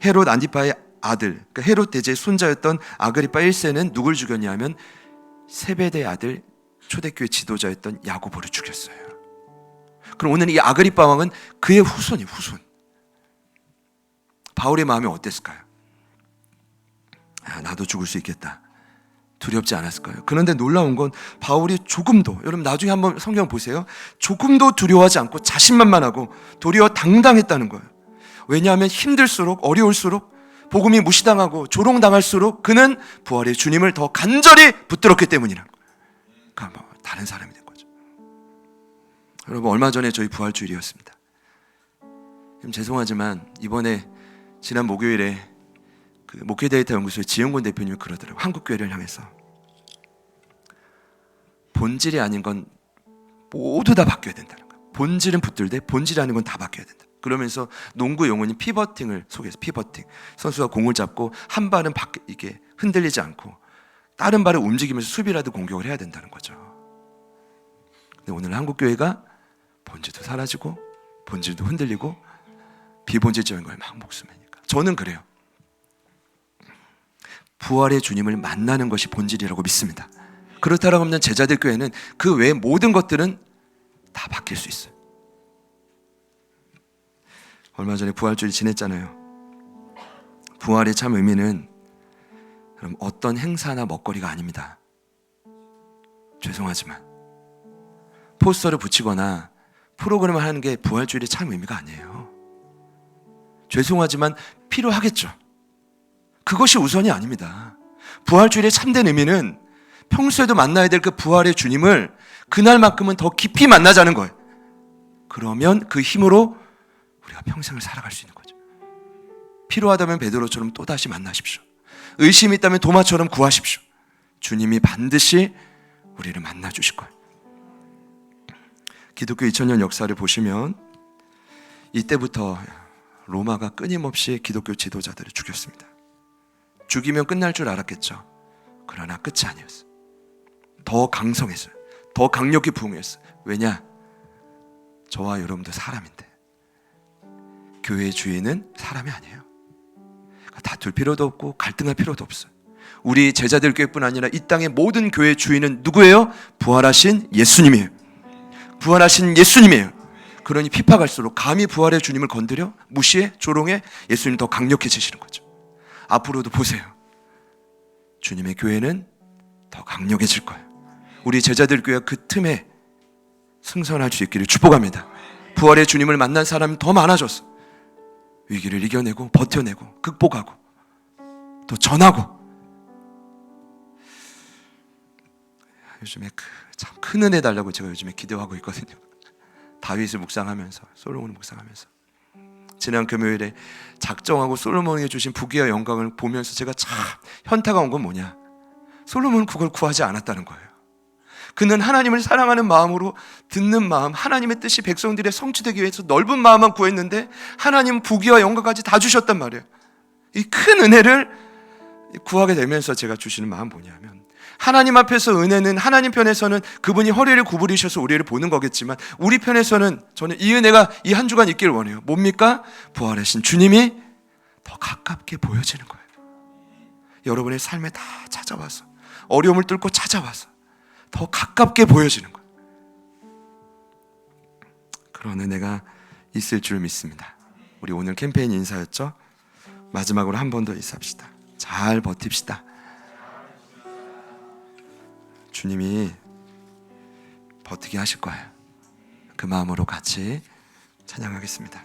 헤롯 안디바의 아들, 그러니까 헤롯 대제의 손자였던 아그리빠 1세는 누굴 죽였냐면 세베대의 아들, 초대교회 지도자였던 야고보를 죽였어요. 그럼 오늘 이 아그리빠 왕은 그의 후손이에요. 후손. 바울의 마음이 어땠을까요? 나도 죽을 수 있겠다. 두렵지 않았을까요? 그런데 놀라운 건 바울이 조금도, 여러분 나중에 한번 성경 보세요. 조금도 두려워하지 않고 자신만만하고 도리어 당당했다는 거예요. 왜냐하면 힘들수록, 어려울수록, 복음이 무시당하고 조롱당할수록 그는 부활의 주님을 더 간절히 붙들었기 때문이라는 거예요. 그러니까 뭐 다른 사람이 된 거죠. 여러분, 얼마 전에 저희 부활주일이었습니다. 죄송하지만 이번에 지난 목요일에 그 목회데이터 연구소의 지영곤 대표님이 그러더라고요. 한국교회를 향해서 본질이 아닌 건 모두 다 바뀌어야 된다는 거예요. 본질은 붙들되 본질이 아닌 건 다 바뀌어야 된다. 그러면서 농구 용어인 피버팅을 소개해서, 피버팅, 선수가 공을 잡고 한 발은 이게 흔들리지 않고 다른 발을 움직이면서 수비라도 공격을 해야 된다는 거죠. 근데 오늘 한국교회가 본질도 사라지고 본질도 흔들리고 비본질적인 걸 막 목숨하니까. 저는 그래요. 부활의 주님을 만나는 것이 본질이라고 믿습니다. 그렇다고 하면 제자들 교회는 그 외의 모든 것들은 다 바뀔 수 있어요. 얼마 전에 부활주일 지냈잖아요. 부활의 참 의미는 그럼 어떤 행사나 먹거리가 아닙니다. 죄송하지만 포스터를 붙이거나 프로그램을 하는 게 부활주일의 참 의미가 아니에요. 죄송하지만 필요하겠죠. 그것이 우선이 아닙니다. 부활주일의 참된 의미는 평소에도 만나야 될 그 부활의 주님을 그날만큼은 더 깊이 만나자는 거예요. 그러면 그 힘으로 우리가 평생을 살아갈 수 있는 거죠. 필요하다면 베드로처럼 또다시 만나십시오. 의심이 있다면 도마처럼 구하십시오. 주님이 반드시 우리를 만나 주실 거예요. 기독교 2000년 역사를 보시면 이때부터 로마가 끊임없이 기독교 지도자들을 죽였습니다. 죽이면 끝날 줄 알았겠죠. 그러나 끝이 아니었어요. 더 강성했어요. 더 강력히 부흥했어요. 왜냐? 저와 여러분도 사람인데 교회의 주인은 사람이 아니에요. 다툴 필요도 없고 갈등할 필요도 없어요. 우리 제자들 교회뿐 아니라 이 땅의 모든 교회의 주인은 누구예요? 부활하신 예수님이에요. 부활하신 예수님이에요. 그러니 핍박할수록 감히 부활의 주님을 건드려 무시해 조롱해 예수님 더 강력해지시는 거죠. 앞으로도 보세요. 주님의 교회는 더 강력해질 거예요. 우리 제자들 교회가 그 틈에 승선할 수 있기를 축복합니다. 부활의 주님을 만난 사람이 더 많아졌어. 위기를 이겨내고 버텨내고 극복하고 또 전하고. 요즘에 참 큰 은혜 달라고 제가 요즘에 기도하고 있거든요. 다윗을 묵상하면서, 솔로몬을 묵상하면서 지난 금요일에 작정하고 솔로몬에게 주신 부귀와 영광을 보면서 제가 참 현타가 온 건 뭐냐, 솔로몬은 그걸 구하지 않았다는 거예요. 그는 하나님을 사랑하는 마음으로 듣는 마음, 하나님의 뜻이 백성들의 성취되기 위해서 넓은 마음만 구했는데 하나님은 부귀와 영광까지 다 주셨단 말이에요. 이 큰 은혜를 구하게 되면서 제가 주시는 마음 뭐냐면, 하나님 앞에서 은혜는, 하나님 편에서는 그분이 허리를 구부리셔서 우리를 보는 거겠지만 우리 편에서는 저는 이 은혜가 이 한 주간 있길 원해요. 뭡니까? 부활하신 주님이 더 가깝게 보여지는 거예요. 여러분의 삶에 다 찾아와서, 어려움을 뚫고 찾아와서 더 가깝게 보여지는 거예요. 그런 은혜가 있을 줄 믿습니다. 우리 오늘 캠페인 인사였죠? 마지막으로 한 번 더 인사합시다. 잘 버팁시다. 주님이 버티게 하실 거예요. 그 마음으로 같이 찬양하겠습니다.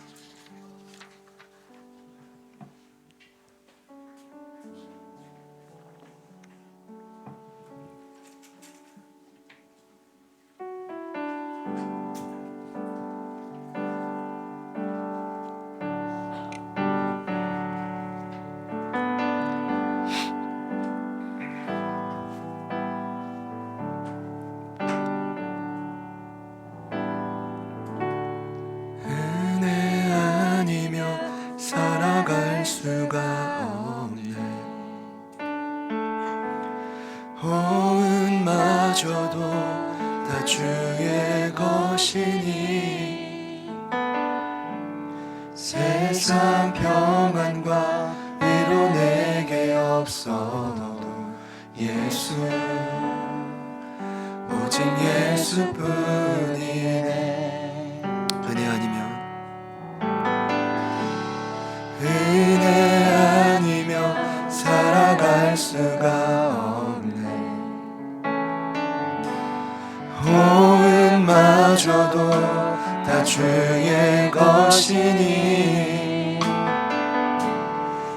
것마저도 다 주의 것이니 세상 평안과 위로 내게 없어도 예수 오직 예수뿐이네. 은혜 아니면 살아갈 수가 없네. 호흡마저도 다 주의 것이니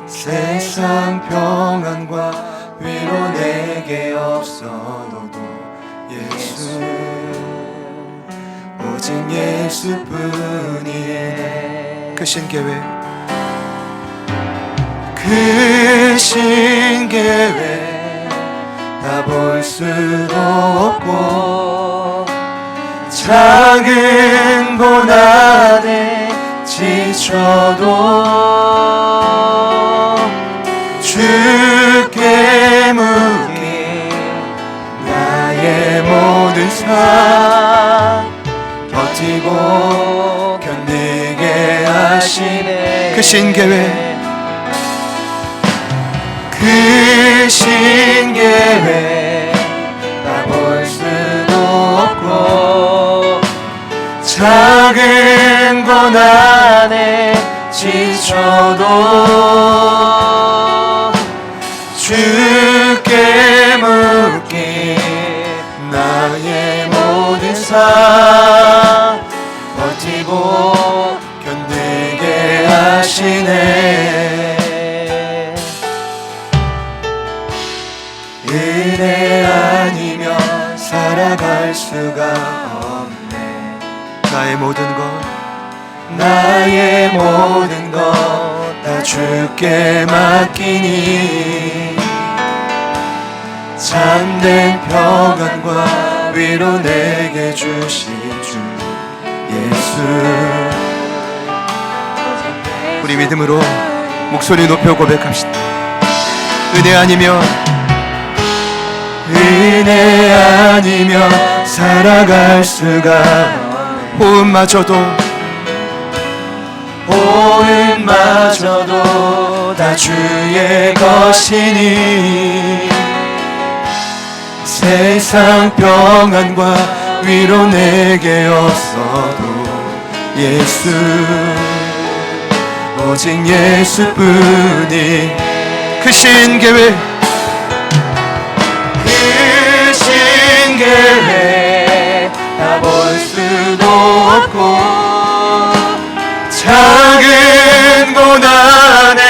세상 평안과 위로 내게 없어도 예수 오직 예수뿐이네. 크신 계획 다 볼 수도 없고 작은 고난에 지쳐도 주께 묻기 나의 모든 삶 버티고 견디게 하시네. 크신 계획 다 볼 수도 없고 작은 고난에 지쳐도 주께 묻기 나의 모든 삶 버티고 견디게 하시네. 은혜 아니면 살아갈 수가 없네. 나의 모든 것 다 주께 맡기니 참된 평안과 위로 내게 주신 주 예수. 우리 믿음으로 목소리 높여 고백합시다. 은혜 아니면 살아갈 수가 호흡마저도 다 주의 것이니 세상 평안과 위로 내게 없어도 예수 오직 예수뿐이. 크신 계획 다 볼 수도 없고 작은 고난에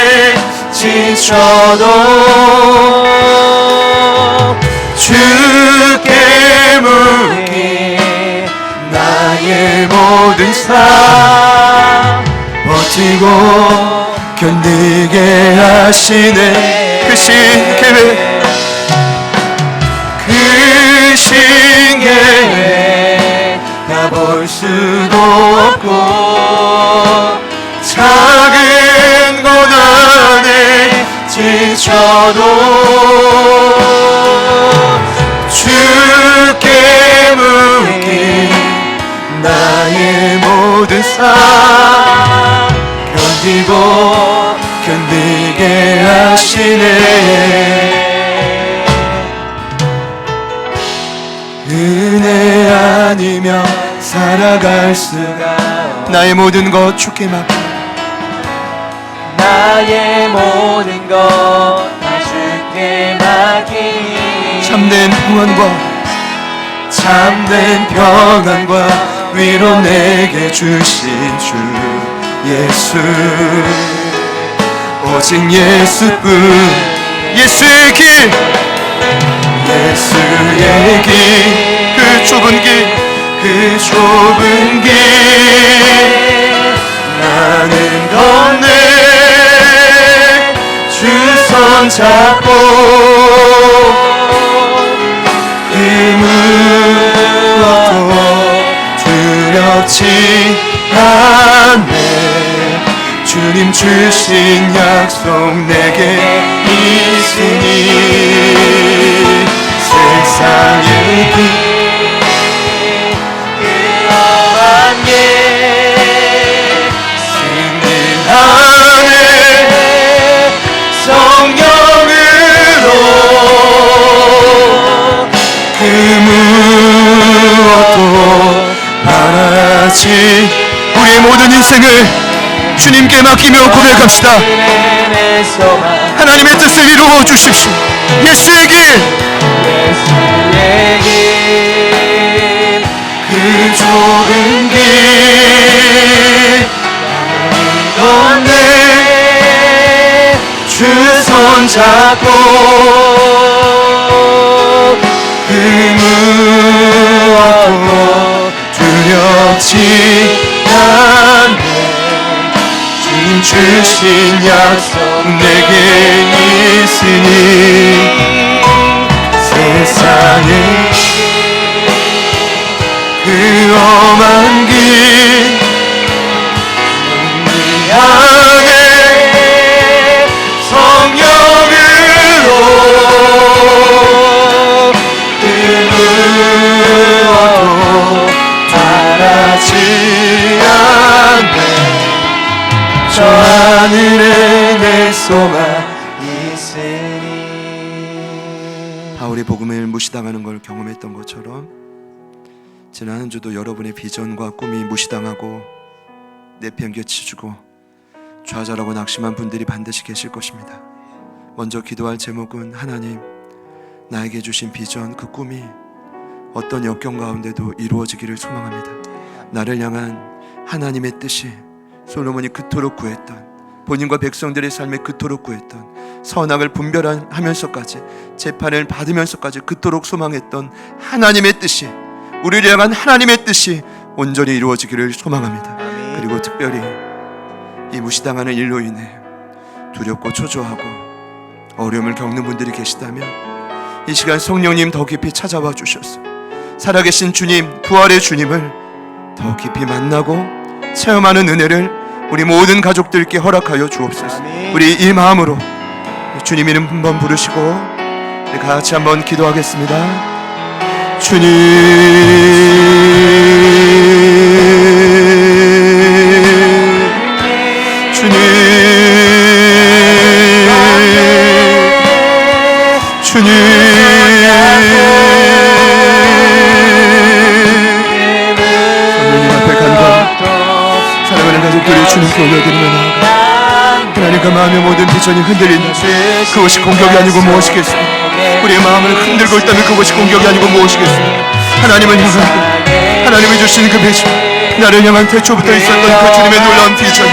지쳐도 주께 묻기 나의 모든 삶 버티고 견디게 하시네. 크신 계획 다 볼 수도 없고 작은 고난에 지쳐도 주께 묻기 나의 모든 삶 견디고 견디게 하시네. 은혜 아니면 살아갈 수가 나의 모든 것 주께 맡기 나의 모든 것 다 주께 맡기니 참된 평안과 위로 내게 주신 주 예수 오직 예수뿐. 예수의 길 그 좁은 길 나는 걷네. 주 손 잡고 무엇도 두렵지 않네. 주님 주신 약속 내게 있으니 세상의 길 주님께 맡기며 고백합시다. 하나님의 뜻을 이루어 주십시오. 예수의 길, 그 좁은 길 건네 주 손 잡고 그 무엇도 두렵지 않네. 주신 약속 내게 있으니 세상에 그 험한 길 향해 성령으로 그 무엇도 바라지 않네. 저 하늘에 내 소망 있으니. 바울이 복음을 무시당하는 걸 경험했던 것처럼 지난 한 주도 여러분의 비전과 꿈이 무시당하고 내팽개쳐주고 좌절하고 낙심한 분들이 반드시 계실 것입니다. 먼저 기도할 제목은 하나님, 나에게 주신 비전, 그 꿈이 어떤 역경 가운데도 이루어지기를 소망합니다. 나를 향한 하나님의 뜻이 솔로몬이 그토록 구했던, 본인과 백성들의 삶에 그토록 구했던, 선악을 분별하면서까지 재판을 받으면서까지 그토록 소망했던 하나님의 뜻이, 우리를 향한 하나님의 뜻이 온전히 이루어지기를 소망합니다. 그리고 특별히 이 무시당하는 일로 인해 두렵고 초조하고 어려움을 겪는 분들이 계시다면 이 시간 성령님 더 깊이 찾아와 주셔서 살아계신 주님, 부활의 주님을 더 깊이 만나고 체험하는 은혜를 우리 모든 가족들께 허락하여 주옵소서. 우리 이 마음으로 주님 이름 한번 부르시고 우리 같이 한번 기도하겠습니다. 주님, 주님, 주님, 성령님 앞에 간다. 사랑하는 가족들이 주님께 올려드리면 하나님과 마음의 모든 비전이 흔들린다. 그것이 공격이 아니고 무엇이겠습니까? 우리의 마음을 흔들고 있다면 그것이 공격이 아니고 무엇이겠습니까? 하나님을 향한 하나님이 주신 그 비전, 나를 향한 태초부터 있었던 그 주님의 놀라운 비전,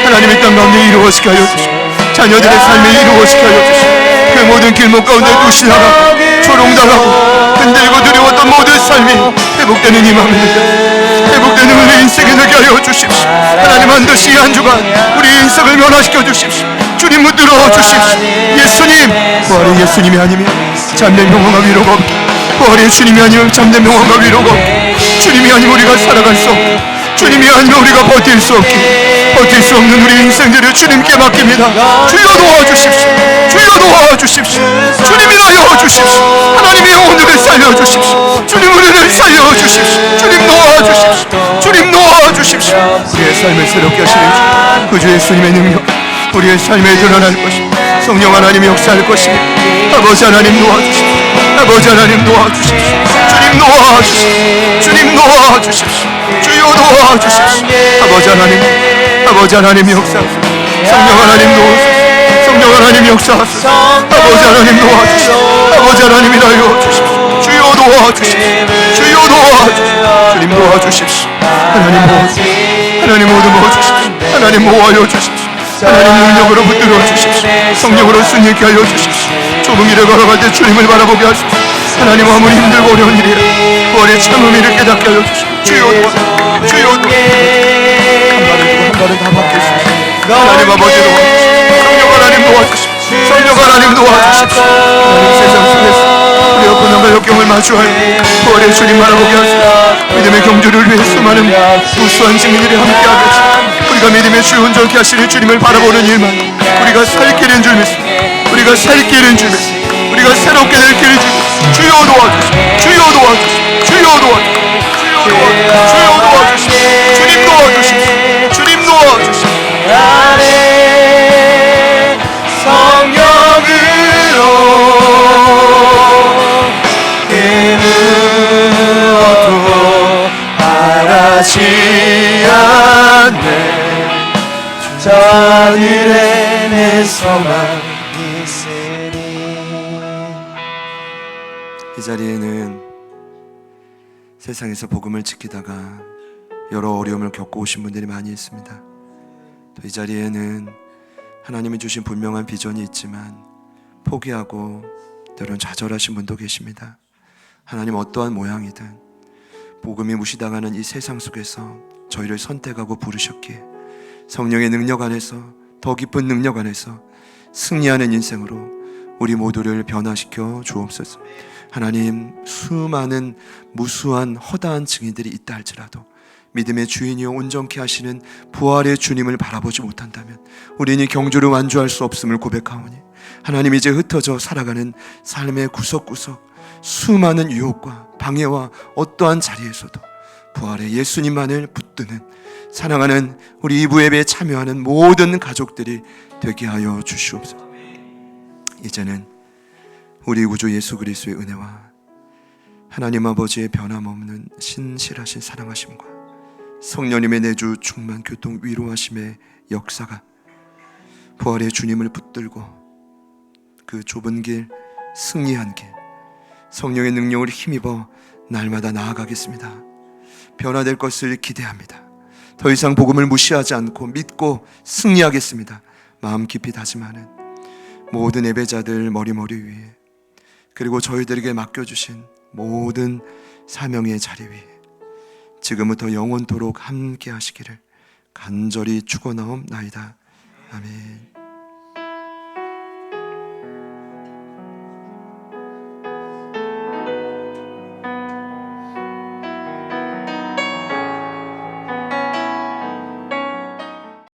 하나님의 땅 가운데 이루어지게 하여 주시고 자녀들의 삶에 이루어지게 하여 주시고 그 모든 길목 가운데 부시나가고 조롱당하고 흔들고 두려웠던 모든 삶이 회복되는 이 마음입니다. 회복되는 우리 인생에 되게 하여 주십시오. 하나님 반드시 한 주간 우리 인생을 변화시켜 주십시오. 주님 붙들어 주십시오. 예수님, 부활의 예수님이 아니면 잠든 영혼과 위로가 없고, 부활의 주님이 아니면 잠든 영혼과 위로가 없고, 주님이 아니면 우리가 살아갈 수 없고, 주님이 아니면 우리가 버틸 수 없기, 버틸 수 없는 우리 인생들을 주님께 맡깁니다. 주여 도와주십시오. 주여 도와주십시오. 주님이라여 주십시오. 하나님의 영혼들을 살려주십시오. 주님 우리를 살려주십시오. 주님 도와주십시오. 주님 도와주십시오. 우리의 삶을 새롭게 하시는 주, 그 주 예수님의 능력 우리의 삶에 드러날 것입니다. 성령 하나님이 역사할 것입니다. 아버지 하나님 도와주십시오. 아버지 하나님 도와주십시오. 주님 도와주십시오. 주님 도와주십시오. 주여 도와주십시오. 아버지 하나님, 아버지 하나님 역사하소서. 성령 하나님 도와주십시오. 성령 하나님 역사하소서. 아버지 하나님 도와주십시오. 아버지 하나님이라여 주십시오. 주여 도와주십시오. 주여 도와주십시오. 주님 도와주십시오. 하나님 도와주십시오. 하나님 모두 모아주십시오. 하나님 모아여 주십시오. 하나님 능력으로 붙들어 주십시오. 성령으로 순익게 하여 주십시오. 좁은 길을 걸어갈 때 주님을 바라보게 하십시오. 하나님 아무리 힘들고 어려운 일이라 부활의 참음이를 깨닫게 하여 주십시오. 주여 도와주십시오. 주여 도와주십시오. 한 발을 다 받겠습니다. 하나님 아버지 도와주십시오. 성령 하나님 도와주십시오. 성령 하나님 도와주십시오. 하나님 세상 속에서 우리가 고난과 역경을 마주하여 부활의 주님 바라보게 하시고 믿음의 경주를 위해 수많은 무수한 증인들이 함께하게 하시고 우리가 믿음의 주 온전케 하시는 주님을 바라보는 일만 우리가 살 길인 줄 믿습니다. 우리가 살 길인 줄 믿습니다. 우리가 새롭게 될 길인 줄 믿습니다. 주여 도와주십시오. 주여 도와주십시오. 주여 도와주십시오. 주여 도와주십시오. 주님 도와주십시오. 주님 도와주십시오. 안에 성령으로 그 무엇도 바라지 않네. 하늘에 내 소망 있으니. 이 자리에는 세상에서 복음을 지키다가 여러 어려움을 겪고 오신 분들이 많이 있습니다. 또 이 자리에는 하나님이 주신 분명한 비전이 있지만 포기하고 때론 좌절하신 분도 계십니다. 하나님 어떠한 모양이든 복음이 무시당하는 이 세상 속에서 저희를 선택하고 부르셨기에 성령의 능력 안에서, 더 깊은 능력 안에서 승리하는 인생으로 우리 모두를 변화시켜 주옵소서. 하나님, 수많은 무수한 허다한 증인들이 있다 할지라도 믿음의 주인이요 온전케 하시는 부활의 주님을 바라보지 못한다면 우리는 경주를 완주할 수 없음을 고백하오니, 하나님, 이제 흩어져 살아가는 삶의 구석구석 수많은 유혹과 방해와 어떠한 자리에서도 부활의 예수님만을 붙드는 사랑하는 우리 이부 예배에 참여하는 모든 가족들이 되게 하여 주시옵소서. 이제는 우리 구주 예수 그리스도의 은혜와 하나님 아버지의 변함없는 신실하신 사랑하심과 성령님의 내주 충만 교통 위로하심의 역사가 부활의 주님을 붙들고 그 좁은 길, 승리한 길, 성령의 능력을 힘입어 날마다 나아가겠습니다. 변화될 것을 기대합니다. 더 이상 복음을 무시하지 않고 믿고 승리하겠습니다. 마음 깊이 다짐하는 모든 예배자들 머리머리 위에, 그리고 저희들에게 맡겨주신 모든 사명의 자리 위에 지금부터 영원토록 함께 하시기를 간절히 축원하옵나이다. 아멘.